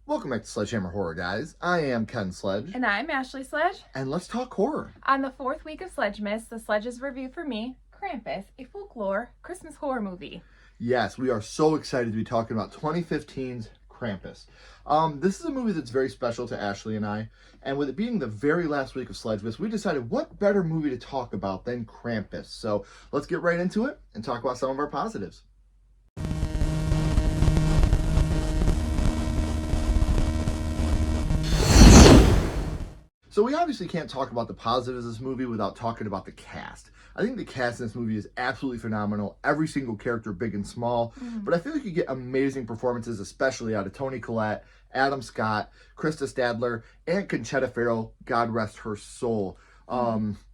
Welcome back to Sledgehammer Horror, guys. I am Ken Sledge. And I'm Ashley Sledge. And let's talk horror. On the fourth week of Sledgemas, the Sledge's review for me, Krampus, a folklore Christmas horror movie. Yes, we are so excited to be talking about 2015's Krampus. This is a movie that's very special to Ashley and I. And with it being the very last week of Sledgemas, we decided what better movie to talk about than Krampus. So let's get right into it and talk about some of our positives. So we obviously can't talk about the positives of this movie without talking about the cast. I think the cast in this movie is absolutely phenomenal. Every single character, big and small. But I feel like you get amazing performances, especially out of Toni Collette, Adam Scott, Krista Stadler, and Conchetta Ferrell. God rest her soul.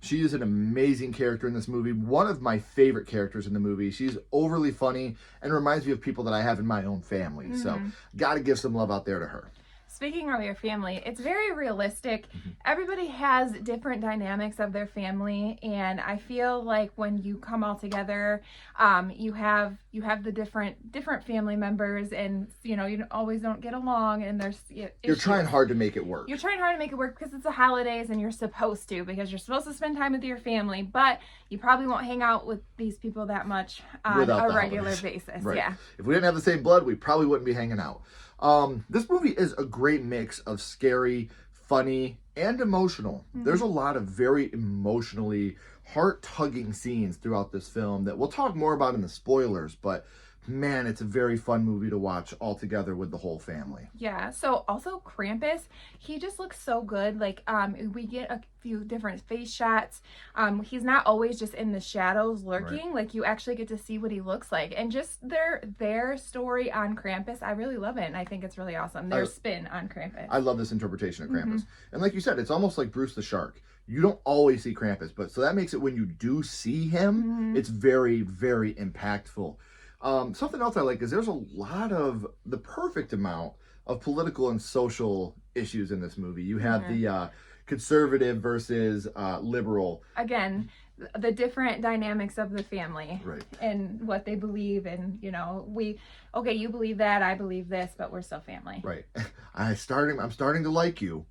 She is an amazing character in this movie. One of my favorite characters in the movie. She's overly funny and reminds me of people that I have in my own family. So got to give some love out there to her. Speaking of your family, it's very realistic. Everybody has different dynamics of their family, and I feel like when you come all together, you have the different family members, and you always don't get along, and there's You're trying hard to make it work. You're trying hard to make it work because it's the holidays, and you're supposed to, because you're supposed to spend time with your family, but you probably won't hang out with these people that much on a regular basis. Right. Yeah. If we didn't have the same blood, we probably wouldn't be hanging out. This movie is a great mix of scary, funny, and emotional. There's a lot of very emotionally heart-tugging scenes throughout this film that we'll talk more about in the spoilers, but man, it's a very fun movie to watch all together with the whole family. Yeah. So also Krampus, he just looks so good. Like we get a few different face shots. He's not always just in the shadows lurking. Right. Like you actually get to see what he looks like. And just their story on Krampus, I really love it. And I think it's really awesome. Their spin on Krampus. I love this interpretation of Krampus. And like you said, it's almost like Bruce the Shark. You don't always see Krampus, but so that makes it when you do see him, it's very, very impactful. Something else I like is there's a lot of the perfect amount of political and social issues in this movie. You have the conservative versus liberal. Again, the different dynamics of the family, right, and what they believe, and you believe that, I believe this, but we're still family. Right. I'm starting to like you.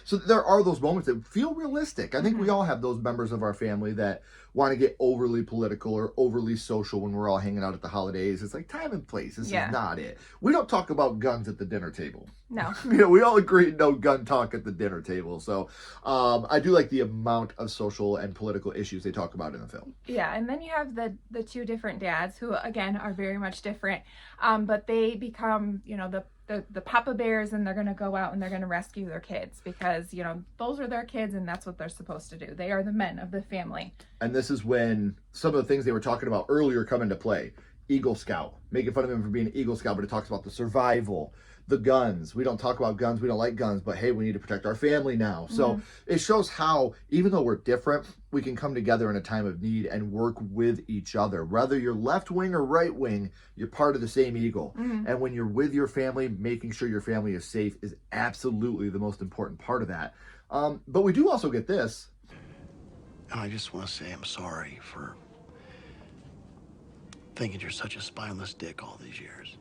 So there are those moments that feel realistic. I think we all have those members of our family that want to get overly political or overly social when we're all hanging out at the holidays. It's like time and place. This is not it. We don't talk about guns at the dinner table. No. We all agree no gun talk at the dinner table. So I do like the amount of social and political issues they talk about in the film. Yeah, and then you have the two different dads who, again, are very much different, but they become, the Papa Bears, and they're going to go out and they're going to rescue their kids because, those are their kids and that's what they're supposed to do. They are the men of the family. And this is when some of the things they were talking about earlier come into play. Eagle Scout, making fun of him for being an Eagle Scout, but it talks about the survival, the guns. We don't talk about guns, we don't like guns, but hey, we need to protect our family now. So it shows how, even though we're different, we can come together in a time of need and work with each other. Whether you're left wing or right wing, you're part of the same eagle. And when you're with your family, making sure your family is safe is absolutely the most important part of that. But we do also get this. And I just want to say I'm sorry for thinking you're such a spineless dick all these years.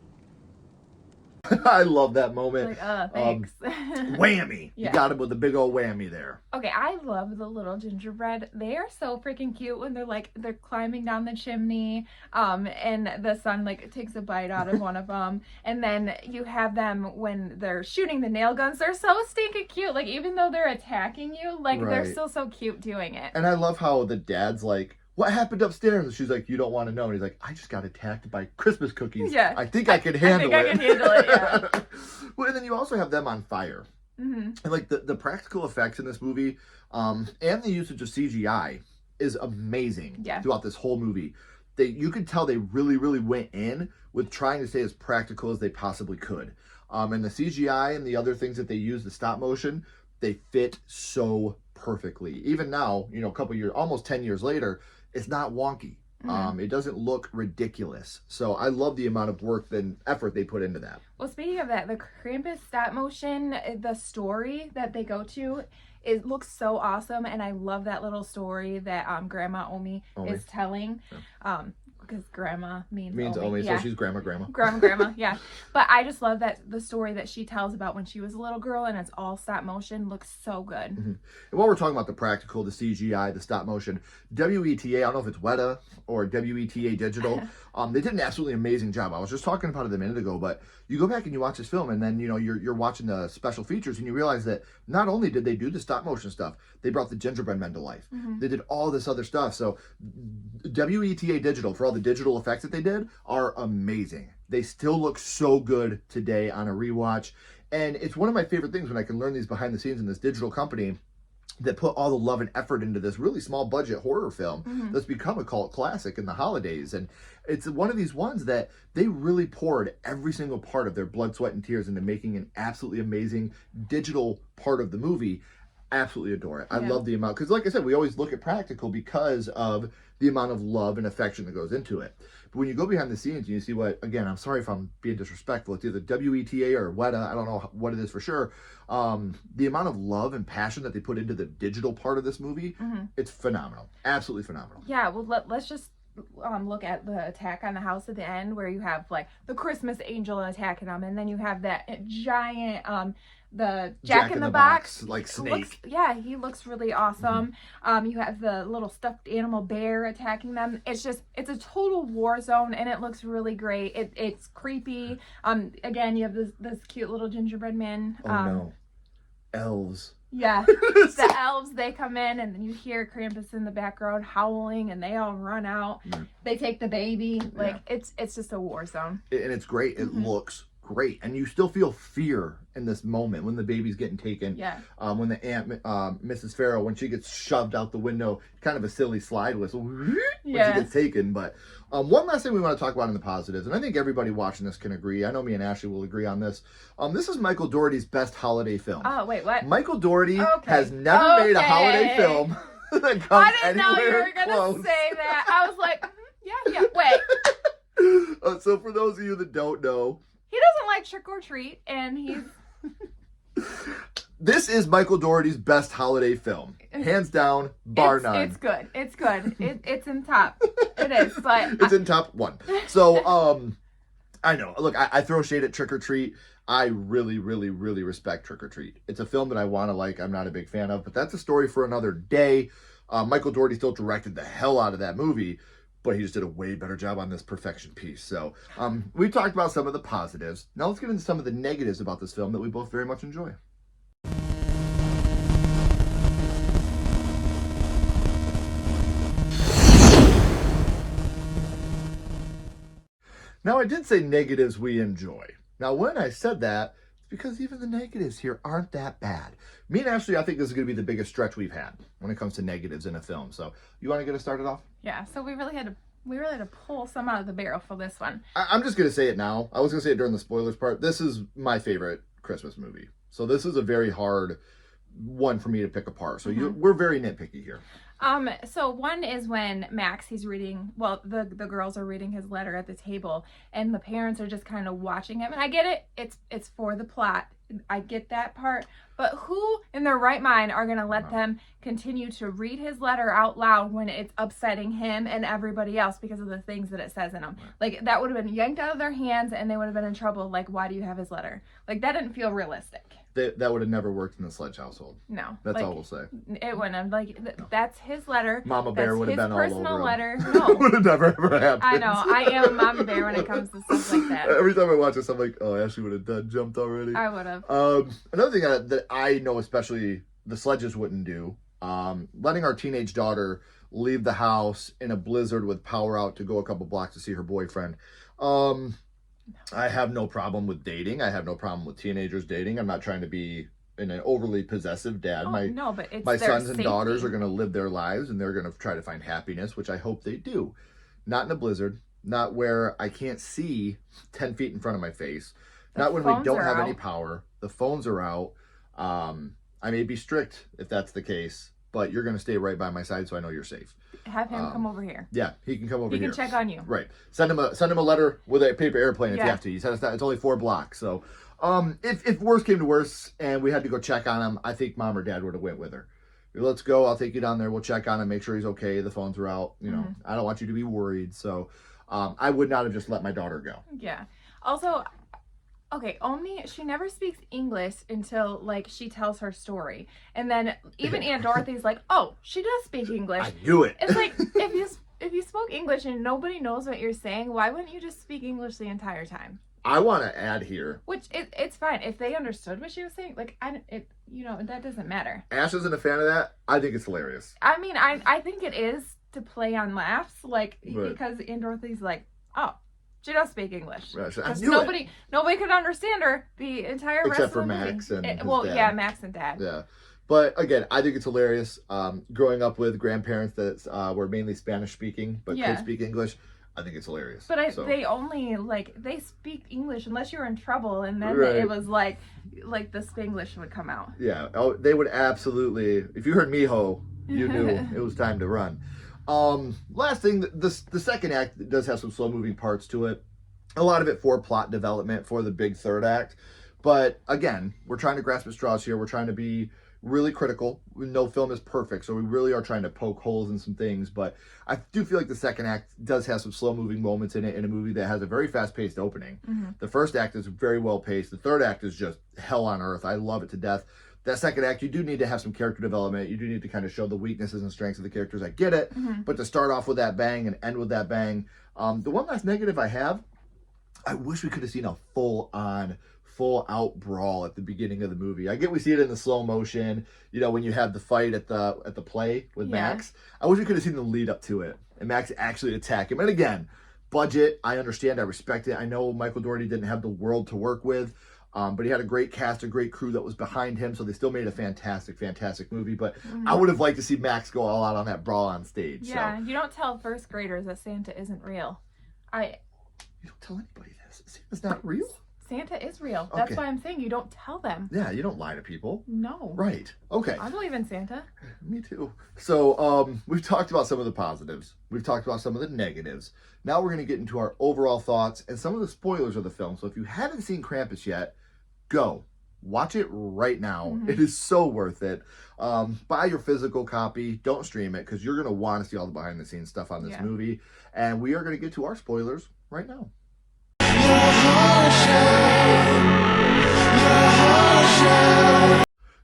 I love that moment. Like, thanks. Whammy. You got him with a big old whammy there. Okay, I love the little gingerbread. They are so freaking cute when they're climbing down the chimney, and the son takes a bite out of one of them, and then you have them when they're shooting the nail guns. They're so stinking cute. Like, even though they're attacking you, they're still so cute doing it. And I love how the dad's like, what happened upstairs? And she's like, you don't want to know. And he's like, I just got attacked by Christmas cookies. Yeah. I think I can handle it. I can handle it, yeah. Well, and then you also have them on fire. And the practical effects in this movie and the usage of CGI is amazing throughout this whole movie. You could tell they really, really went in with trying to stay as practical as they possibly could. And the CGI and the other things that they use, the stop motion, they fit so perfectly. Even now, a couple years, almost 10 years later, it's not wonky. It doesn't look ridiculous. So I love the amount of work and effort they put into that. Well, speaking of that, the Krampus stop motion, the story that they go to, it looks so awesome. And I love that little story that Grandma Omi is telling. because grandma means Omi, yeah. so she's grandma. Grandma, yeah. But I just love that the story that she tells about when she was a little girl, and it's all stop motion, looks so good. Mm-hmm. And while we're talking about the practical, the CGI, the stop motion, WETA, I don't know if it's WETA or WETA Digital, they did an absolutely amazing job. I was just talking about it a minute ago, but you go back and you watch this film, and then you're watching the special features, and you realize that not only did they do the stop motion stuff, they brought the gingerbread men to life. Mm-hmm. They did all this other stuff. So WETA Digital, for all the digital effects that they did, are amazing. They still look so good today on a rewatch. And it's one of my favorite things when I can learn these behind the scenes in this digital company that put all the love and effort into this really small budget horror film that's become a cult classic in the holidays. And it's one of these ones that they really poured every single part of their blood, sweat, and tears into making an absolutely amazing digital part of the movie. Absolutely adore it. I love the amount, because like I said, we always look at practical because of the amount of love and affection that goes into it. But when you go behind the scenes and you see what, again, I'm sorry if I'm being disrespectful, it's either WETA or WETA, I don't know what it is for sure. The amount of love and passion that they put into the digital part of this movie, it's phenomenal. Absolutely phenomenal. Yeah, well, let's just look at the attack on the house at the end, where you have like the Christmas angel attacking them, and then you have that giant the Jack in the Box like snake. He looks really awesome. You have the little stuffed animal bear attacking them. It's a total war zone, and it looks really great. It's creepy. Again, you have this cute little gingerbread man. No, elves. Yeah, the elves, they come in, and then you hear Krampus in the background howling, and they all run out. They take the baby. Like, it's just a war zone. And it's great. It looks great. And you still feel fear in this moment when the baby's getting taken. Yeah. When the aunt, Mrs. Farrow, when she gets shoved out the window, kind of a silly slide whistle when she gets taken. But one last thing we want to talk about in the positives, and I think everybody watching this can agree. I know me and Ashley will agree on this. This is Michael Dougherty's best holiday film. Oh, wait, what? Michael Dougherty has never made a holiday film that comes I didn't know anywhere you were going to say that. I was like, yeah, wait. So for those of you that don't know, he doesn't like Trick or Treat, and he's... This is Michael Dougherty's best holiday film. Hands down, bar none. It's good. It's good. It's in top. It is, but... It's in top one. So, I know. Look, I throw shade at Trick or Treat. I really, really, really respect Trick or Treat. It's a film that I want to like. I'm not a big fan of, but that's a story for another day. Michael Dougherty still directed the hell out of that movie, but he just did a way better job on this perfection piece. So we talked about some of the positives. Now let's get into some of the negatives about this film that we both very much enjoy. Now I did say negatives we enjoy. Now when I said that, it's because even the negatives here aren't that bad. Me and Ashley, I think this is going to be the biggest stretch we've had when it comes to negatives in a film. So you want to get us started off? Yeah, so we really had to pull some out of the barrel for this one. I'm just going to say it now. I was going to say it during the spoilers part. This is my favorite Christmas movie. So this is a very hard one for me to pick apart. So we're very nitpicky here. So one is when Max, he's reading, well, the girls are reading his letter at the table, and the parents are just kind of watching him. And I get it. It's for the plot. I get that part. But who in their right mind are going to let them continue to read his letter out loud when it's upsetting him and everybody else because of the things that it says in them? Like, that would have been yanked out of their hands, and they would have been in trouble. Like, why do you have his letter? Like, that didn't feel realistic. That would have never worked in the Sledge household. No. That's all we'll say. It wouldn't have. Like, that's his letter. Mama Bear would have been all over him. His personal letter. No. It would have never, ever happened. I know. I am a Mama Bear when it comes to stuff like that. Every time I watch this, I'm like, oh, Ashley would have done jumped already. I would have. Another thing that I know especially the Sledges wouldn't do, letting our teenage daughter leave the house in a blizzard with power out to go a couple blocks to see her boyfriend. I have no problem with dating. I have no problem with teenagers dating. I'm not trying to be an overly possessive dad. But it's my their sons safety. and daughters are going to live their lives, and they're going to try to find happiness, which I hope they do. Not in a blizzard. Not where I can't see 10 feet in front of my face. Not when we don't have any power. The phones are out. I may be strict if that's the case, but you're going to stay right by my side so I know you're safe. Have him come over here. Yeah, he can come over here. He can check on you. Right. Send him a letter with a paper airplane if you have to. He said it's only 4 blocks. So if worse came to worse and we had to go check on him, I think mom or dad would have went with her. Let's go. I'll take you down there. We'll check on him, make sure he's okay. The phones are out. You know, I don't want you to be worried. So I would not have just let my daughter go. Yeah. Also, okay, she never speaks English until, like, she tells her story. And then even Aunt Dorothy's like, oh, she does speak English. I knew it. It's like, if you spoke English and nobody knows what you're saying, why wouldn't you just speak English the entire time? I want to add here. Which, it's fine. If they understood what she was saying, like, that doesn't matter. Ash isn't a fan of that. I think it's hilarious. I mean, I think it is to play on laughs, like, because Aunt Dorothy's like, oh, she does speak English. Right, nobody could understand her the entire rest of the movie. Except for Max and well, dad. yeah, Max and Dad. Yeah. But again, I think it's hilarious. Growing up with grandparents that were mainly Spanish speaking, but could speak English, I think it's hilarious. But they only, like, they speak English unless you're in trouble, and then it was like the Spanglish would come out. Yeah. Oh, they would absolutely. If you heard Mijo, you knew it was time to run. Last thing, the second act does have some slow moving parts to it. A lot of it for plot development for the big third act. But again, we're trying to grasp at straws here. We're trying to be really critical. No film is perfect, so we really are trying to poke holes in some things. But I do feel like the second act does have some slow moving moments in it, in a movie that has a very fast paced opening. The first act is very well paced. The third act is just hell on earth. I love it to death. That second act, you do need to have some character development. You do need to kind of show the weaknesses and strengths of the characters. I get it. But to start off with that bang and end with that bang. The one last negative I have, I wish we could have seen a full out brawl at the beginning of the movie. I get we see it in the slow motion, when you have the fight at the play with Max. I wish we could have seen the lead up to it and Max actually attack him. And again, budget, I understand, I respect it. I know Michael Dougherty didn't have the world to work with. But he had a great cast, a great crew that was behind him, so they still made a fantastic, fantastic movie. But I would have liked to see Max go all out on that brawl on stage. Yeah, you don't tell first graders that Santa isn't real. You don't tell anybody this. Santa's not real? Santa is real. That's why I'm saying you don't tell them. Yeah, you don't lie to people. No. Right. Okay. I believe in Santa. Me too. So we've talked about some of the positives. We've talked about some of the negatives. Now we're going to get into our overall thoughts and some of the spoilers of the film. So if you haven't seen Krampus yet, go. Watch it right now. It is so worth it. Buy your physical copy. Don't stream it because you're going to want to see all the behind the scenes stuff on this movie. And we are going to get to our spoilers right now.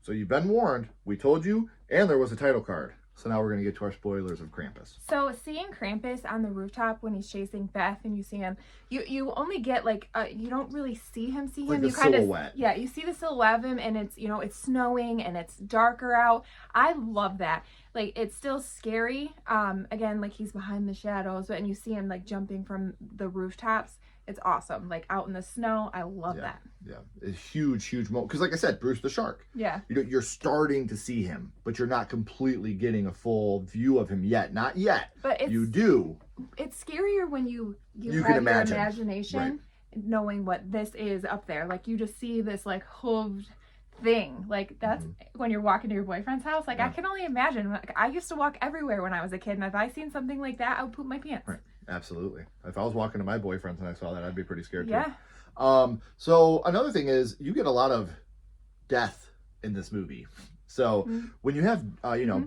So you've been warned. We told you, and there was a title card. So now we're going to get to our spoilers of Krampus. So seeing Krampus on the rooftop when he's chasing Beth and you see him, you only get you don't really see him. Like you kind silhouette. You see the silhouette of him and it's, it's snowing and it's darker out. I love that. Like, it's still scary. Again, like he's behind the shadows, and you see him like jumping from the rooftops. It's awesome. Like out in the snow. I love that. Yeah. It's huge moment. Because like I said, Bruce the Shark. Yeah. You're starting to see him, but you're not completely getting a full view of him yet. Not yet. But you do. It's scarier when you have can imagine. Your imagination, knowing what this is up there. Like you just see this like hooved thing. Like that's when you're walking to your boyfriend's house. Like I can only imagine. Like, I used to walk everywhere when I was a kid, and if I seen something like that, I would poop my pants. Right. Absolutely. If I was walking to my boyfriend's and I saw that, I'd be pretty scared too. Yeah. So another thing is you get a lot of death in this movie. So when you have,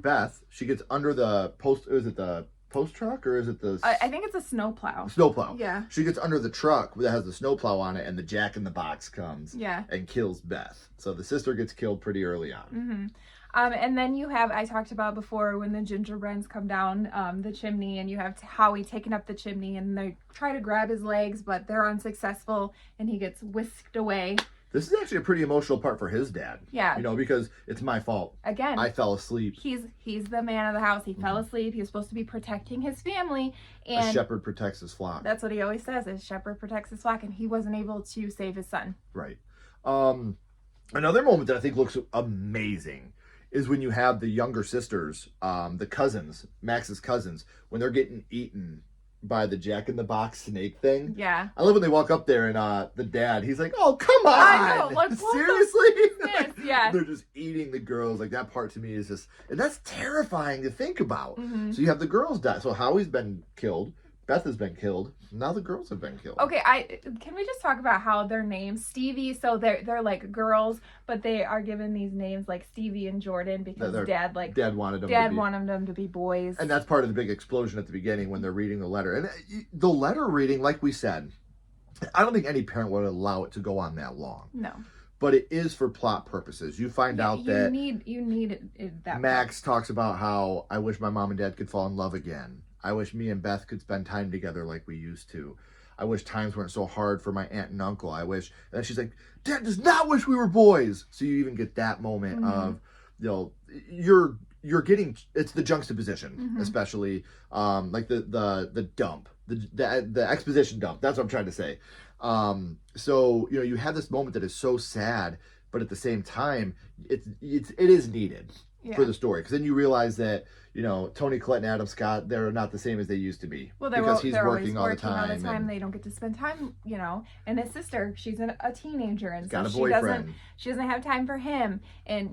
Beth, she gets under the post. Is it the post truck or is it the? I think it's a snowplow. Snowplow. Yeah. She gets under the truck that has the snowplow on it, and the Jack in the Box comes. Yeah. And kills Beth. So the sister gets killed pretty early on. And then you have, I talked about before, when the gingerbreads come down the chimney, and you have Howie taking up the chimney, and they try to grab his legs, but they're unsuccessful, and he gets whisked away. This is actually a pretty emotional part for his dad. Yeah. Because it's my fault. Again. I fell asleep. He's the man of the house. He fell asleep. He was supposed to be protecting his family. And a shepherd protects his flock. That's what he always says, a shepherd protects his flock, and he wasn't able to save his son. Right. Another moment that I think looks amazing is when you have the younger sisters, the cousins, Max's cousins, when they're getting eaten by the Jack in the Box snake thing. Yeah. I love when they walk up there and the dad, he's like, "Oh, come on!" I know, like, seriously. Like, yeah. They're just eating the girls. Like that part to me is just, and that's terrifying to think about. So you have the girls die. So Howie's been killed. Beth has been killed. Now the girls have been killed. Okay, can we just talk about how their names Stevie? So they're like girls, but they are given these names like Stevie and Jordan because Dad wanted them to be boys. And that's part of the big explosion at the beginning when they're reading the letter. And the letter reading, like we said, I don't think any parent would allow it to go on that long. No. But it is for plot purposes. You find out that you need that. Max talks about how I wish my mom and dad could fall in love again. I wish me and Beth could spend time together like we used to. I wish times weren't so hard for my aunt and uncle. I wish. And then she's like, Dad does not wish we were boys. So you even get that moment of, you're getting, it's the juxtaposition, especially like the dump, the exposition dump. That's what I'm trying to say. So you have this moment that is so sad, but at the same time, it is needed for the story, because then you realize that Toni Collette and Adam Scott, they're not the same as they used to be. Well, because he's working all the time. They don't get to spend time, and his sister, she's a teenager, and got a boyfriend. She doesn't have time for him, and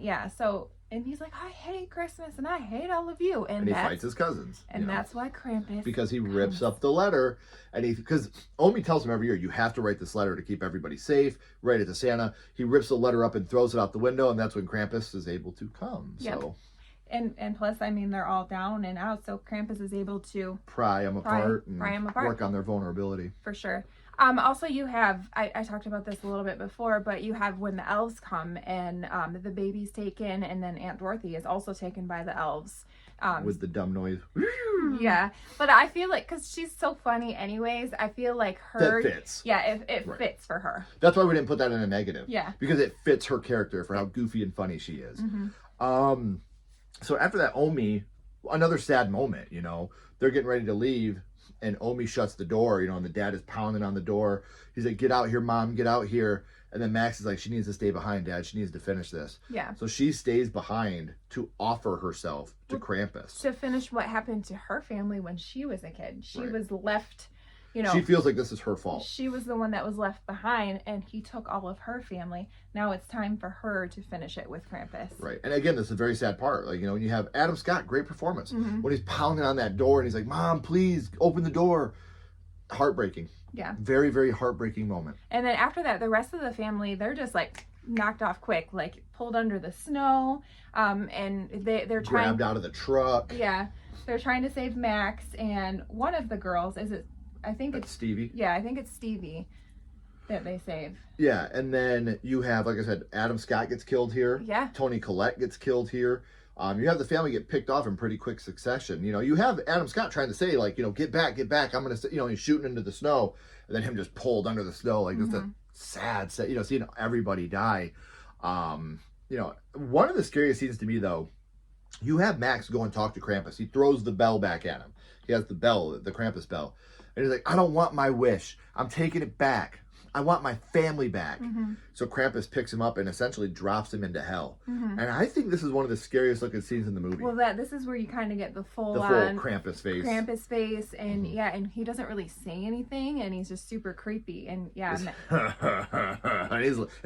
and he's like, I hate Christmas and I hate all of you, and he fights his cousins, and that's why Krampus, because he rips up the letter, and because Omi tells him every year, you have to write this letter to keep everybody safe, write it to Santa. He rips the letter up and throws it out the window, and that's when Krampus is able to come. Yep. So. And plus, I mean, they're all down and out, so Krampus is able to pry them apart and work on their vulnerability. For sure. Also, you have, I talked about this a little bit before, but you have when the elves come and the baby's taken, and then Aunt Dorothy is also taken by the elves. With the dumb noise. Yeah. But I feel like, because she's so funny anyways, I feel like her... That fits. Yeah, it fits for her. That's why we didn't put that in a negative. Yeah. Because it fits her character for how goofy and funny she is. So after that, Omi, another sad moment, they're getting ready to leave, and Omi shuts the door, and the dad is pounding on the door. He's like, get out here, Mom, get out here. And then Max is like, she needs to stay behind, Dad. She needs to finish this. Yeah. So she stays behind to offer herself to Krampus. To finish what happened to her family when she was a kid. She was left... she feels like this is her fault. She was the one that was left behind, and he took all of her family. Now it's time for her to finish it with Krampus. Right. And again, this is a very sad part. Like, when you have Adam Scott, great performance. When he's pounding on that door and he's like, Mom, please open the door. Heartbreaking. Yeah. Very, very heartbreaking moment. And then after that, the rest of the family, they're just like knocked off quick, like pulled under the snow. And they're trying... Grabbed out of the truck. Yeah. They're trying to save Max, and one of the girls, I think it's Stevie. Yeah, I think it's Stevie that they save. Yeah, and then you have, like I said, Adam Scott gets killed here. Yeah. Toni Collette gets killed here. You have the family get picked off in pretty quick succession. You have Adam Scott trying to say, like, get back. I'm going to, he's shooting into the snow, and then him just pulled under the snow, like just a sad, seeing everybody die. One of the scariest scenes to me, though, you have Max go and talk to Krampus. He throws the bell back at him. He has the bell, the Krampus bell. And he's like, I don't want my wish. I'm taking it back. I want my family back. So Krampus picks him up and essentially drops him into hell. And I think this is one of the scariest looking scenes in the movie. Well, this is where you kind of get the full Krampus face. And and he doesn't really say anything, and he's just super creepy. And and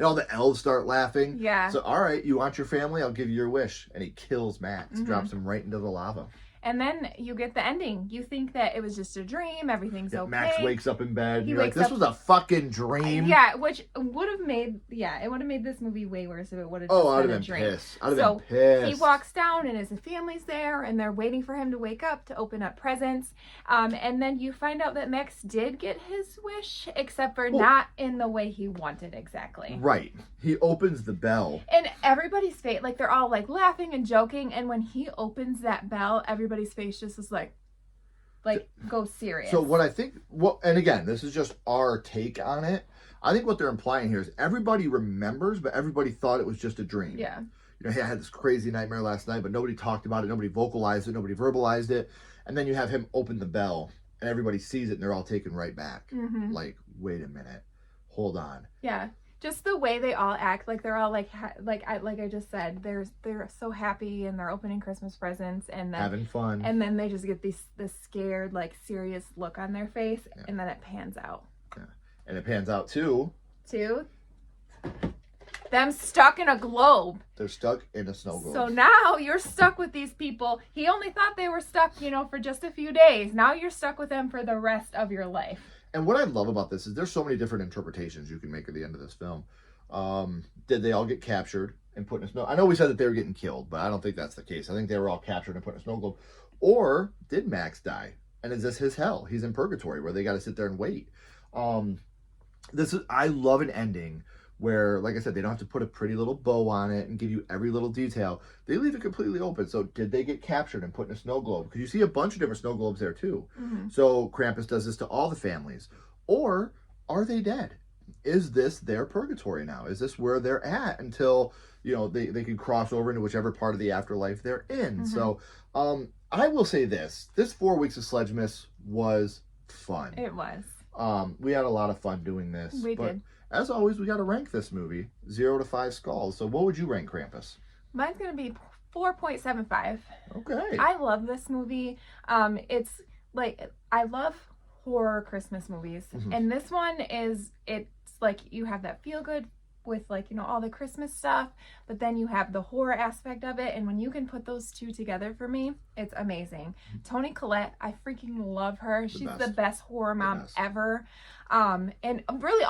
all the elves start laughing. Yeah. So, all right, you want your family? I'll give you your wish. And he kills Max, drops him right into the lava. And then you get the ending. You think that it was just a dream. Everything's okay. Max wakes up in bed. And you're like, this was a fucking dream. Yeah, which would have made, it would have made this movie way worse if it would have just been a dream. I'd have been pissed. He walks down, and his family's there, and they're waiting for him to wake up to open up presents. And then you find out that Max did get his wish, except for not in the way he wanted exactly. Right. He opens the bell. And everybody's face, like, they're all, like, laughing and joking, and when he opens that bell, everybody's face just is like go serious. So what I think, and again, this is just our take on it. I think what they're implying here is everybody remembers, but everybody thought it was just a dream. Yeah. Hey, I had this crazy nightmare last night, but nobody talked about it, nobody vocalized it, nobody verbalized it. And then you have him open the bell, and everybody sees it, and they're all taken right back. Like, wait a minute, hold on. Yeah. Just the way they all act, like they're all like I just said, they're so happy, and they're opening Christmas presents and then having fun, and then they just get this scared, like, serious look on their face, and then it pans out. Yeah, and it pans out to them stuck in a globe. They're stuck in a snow globe. So now you're stuck with these people. He only thought they were stuck, you know, for just a few days. Now you're stuck with them for the rest of your life. And what I love about this is there's so many different interpretations you can make at the end of this film. Did they all get captured and put in a snow? I know we said that they were getting killed, but I don't think that's the case. I think they were all captured and put in a snow globe. Or did Max die? And is this his hell? He's in purgatory where they got to sit there and wait. I love an ending where, like I said, they don't have to put a pretty little bow on it and give you every little detail. They leave it completely open. So did they get captured and put in a snow globe? Because you see a bunch of different snow globes there too. Mm-hmm. So Krampus does this to all the families. Or are they dead? Is this their purgatory now? Is this where they're at until, you know, they can cross over into whichever part of the afterlife they're in? Mm-hmm. So I will say this 4 weeks of Sledgemas was fun. It was. We had a lot of fun doing this. We did. As always, we got to rank this movie 0 to 5 skulls. So what would you rank Krampus? Mine's going to be 4.75. Okay. I love this movie. It's like, I love horror Christmas movies. Mm-hmm. And this one it's like you have that feel good with, like, you know, all the Christmas stuff, but then you have the horror aspect of it. And when you can put those two together, for me, it's amazing. Toni Collette, I freaking love her. She's the best horror mom ever. And really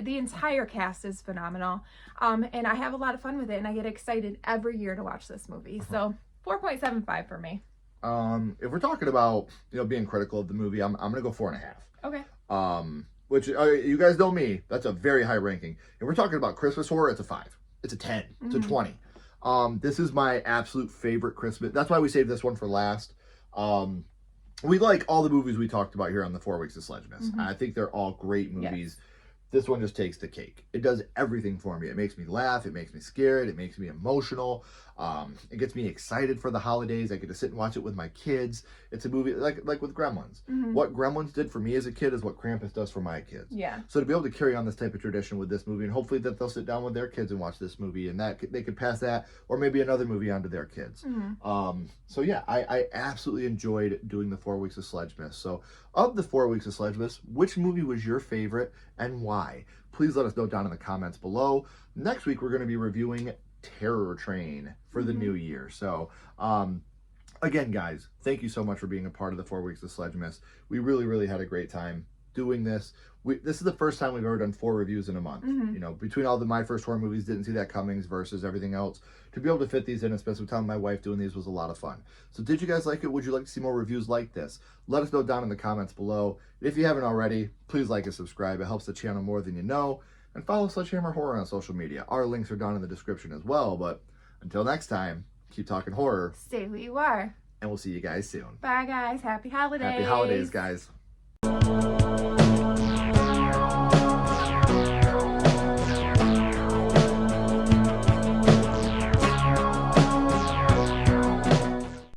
the entire cast is phenomenal. And I have a lot of fun with it, and I get excited every year to watch this movie. So 4.75 for me. If we're talking about, you know, being critical of the movie, I'm gonna go 4.5. Okay. Which you guys know me, that's a very high ranking. If we're talking about Christmas horror, it's a 5. It's a 10. It's a 20. This is my absolute favorite Christmas. That's why we saved this one for last. We like all the movies we talked about here on the 4 weeks of Sledgemas. Mm-hmm. I think they're all great movies. Yes. This one just takes the cake. It does everything for me. It makes me laugh. It makes me scared. It makes me emotional. It gets me excited for the holidays. I get to sit and watch it with my kids. It's a movie like with Gremlins. Mm-hmm. What Gremlins did for me as a kid is what Krampus does for my kids. Yeah. So to be able to carry on this type of tradition with this movie, and hopefully that they'll sit down with their kids and watch this movie, and that they could pass that or maybe another movie on to their kids. Mm-hmm. So yeah, I absolutely enjoyed doing the 4 weeks of Sledgemas. So of the 4 weeks of Sledgemas, which movie was your favorite and why? Please let us know down in the comments below. Next week, we're going to be reviewing Terror Train for the new year. So, again, guys, thank you so much for being a part of the 4 weeks of Sledgemas. We really, really had a great time doing this. This is the first time we've ever done 4 reviews in a month. Mm-hmm. You know, between all my first horror movies, Didn't See That Coming versus everything else, to be able to fit these in and spend some time with my wife doing these was a lot of fun. So did you guys like it? Would you like to see more reviews like this? Let us know down in the comments below. If you haven't already, please like and subscribe. It helps the channel more than you know. And follow Sledgehammer Horror on social media. Our links are down in the description as well. But until next time, keep talking horror. Stay who you are. And we'll see you guys soon. Bye, guys. Happy holidays. Happy holidays, guys.